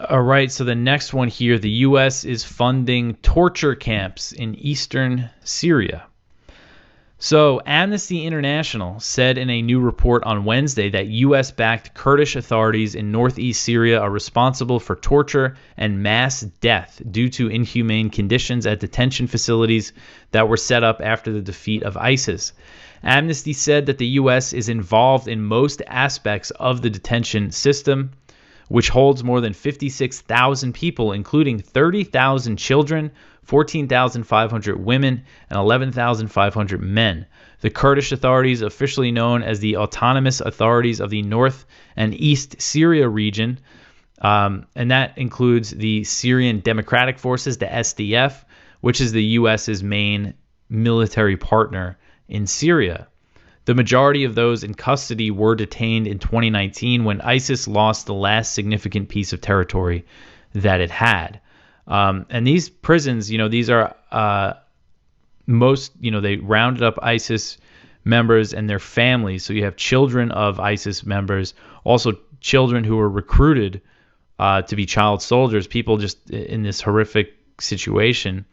All right, so the next one here, the U.S. is funding torture camps in eastern Syria. So Amnesty International said in a new report on Wednesday that U.S.-backed Kurdish authorities in northeast Syria are responsible for torture and mass death due to inhumane conditions at detention facilities that were set up after the defeat of ISIS. Amnesty said that the U.S. is involved in most aspects of the detention system, which holds more than 56,000 people, including 30,000 children, 14,500 women, and 11,500 men. The Kurdish authorities, officially known as the Autonomous Authorities of the North and East Syria region, and that includes the Syrian Democratic Forces, the SDF, which is the U.S.'s main military partner in Syria. The majority of those in custody were detained in 2019 when ISIS lost the last significant piece of territory that it had. And these prisons, these are they rounded up ISIS members and their families. So you have children of ISIS members, also children who were recruited to be child soldiers, people just in this horrific situation.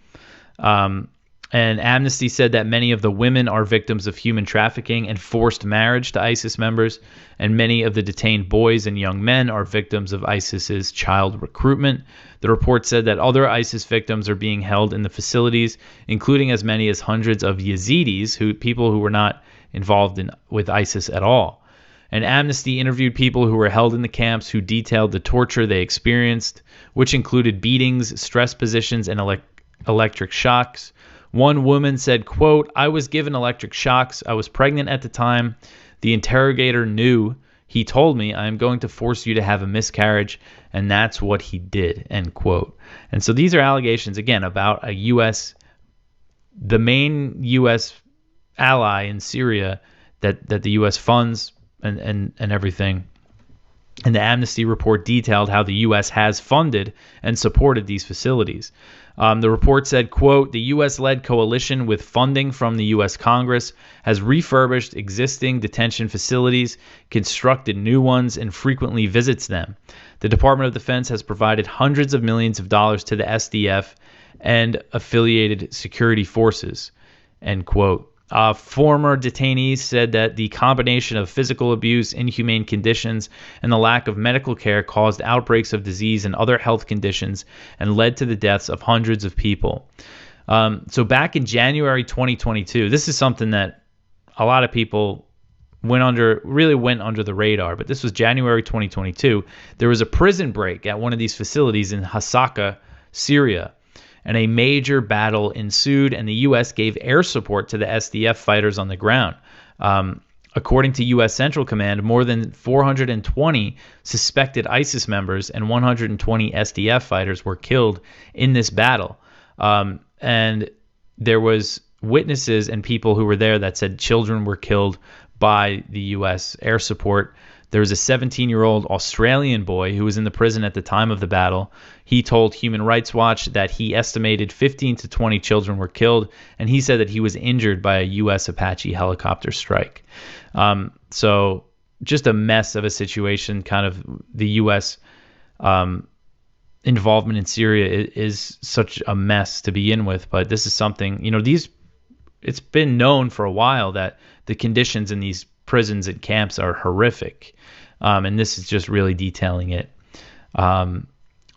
And Amnesty said that many of the women are victims of human trafficking and forced marriage to ISIS members, and many of the detained boys and young men are victims of ISIS's child recruitment. The report said that other ISIS victims are being held in the facilities, including as many as hundreds of Yazidis, people who were not involved with ISIS at all. And Amnesty interviewed people who were held in the camps who detailed the torture they experienced, which included beatings, stress positions, and electric shocks. One woman said, quote, "I was given electric shocks. I was pregnant at the time. The interrogator knew. He told me, I am going to force you to have a miscarriage, and that's what he did," end quote. And so these are allegations, again, about the main U.S. ally in Syria that the U.S. funds and everything. And the Amnesty report detailed how the U.S. has funded and supported these facilities. The report said, quote, "The U.S.-led coalition with funding from the U.S. Congress has refurbished existing detention facilities, constructed new ones, and frequently visits them. The Department of Defense has provided hundreds of millions of dollars to the SDF and affiliated security forces," end quote. Former detainees said that the combination of physical abuse, inhumane conditions, and the lack of medical care caused outbreaks of disease and other health conditions and led to the deaths of hundreds of people. So back in January 2022, this is something that a lot of people really went under the radar, but this was January 2022. There was a prison break at one of these facilities in Hasaka, Syria, and a major battle ensued, and the U.S. gave air support to the SDF fighters on the ground. According to U.S. Central Command, more than 420 suspected ISIS members and 120 SDF fighters were killed in this battle. And there was witnesses and people who were there that said children were killed by the U.S. air support. There was a 17-year-old Australian boy who was in the prison at the time of the battle. He told Human Rights Watch that he estimated 15 to 20 children were killed, and he said that he was injured by a U.S. Apache helicopter strike. So just a mess of a situation. Kind of the U.S. Involvement in Syria is such a mess to begin with, but this is something, it's been known for a while that the conditions in these prisons and camps are horrific. And this is just really detailing it.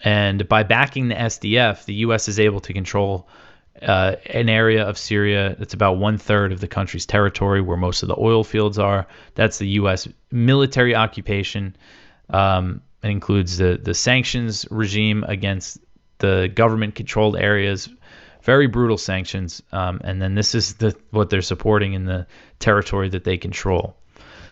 And by backing the SDF, the U.S. is able to control an area of Syria that's about 1/3 of the country's territory, where most of the oil fields are. That's the U.S. military occupation. It includes the sanctions regime against the government-controlled areas, very brutal sanctions. And then this is what they're supporting in the territory that they control.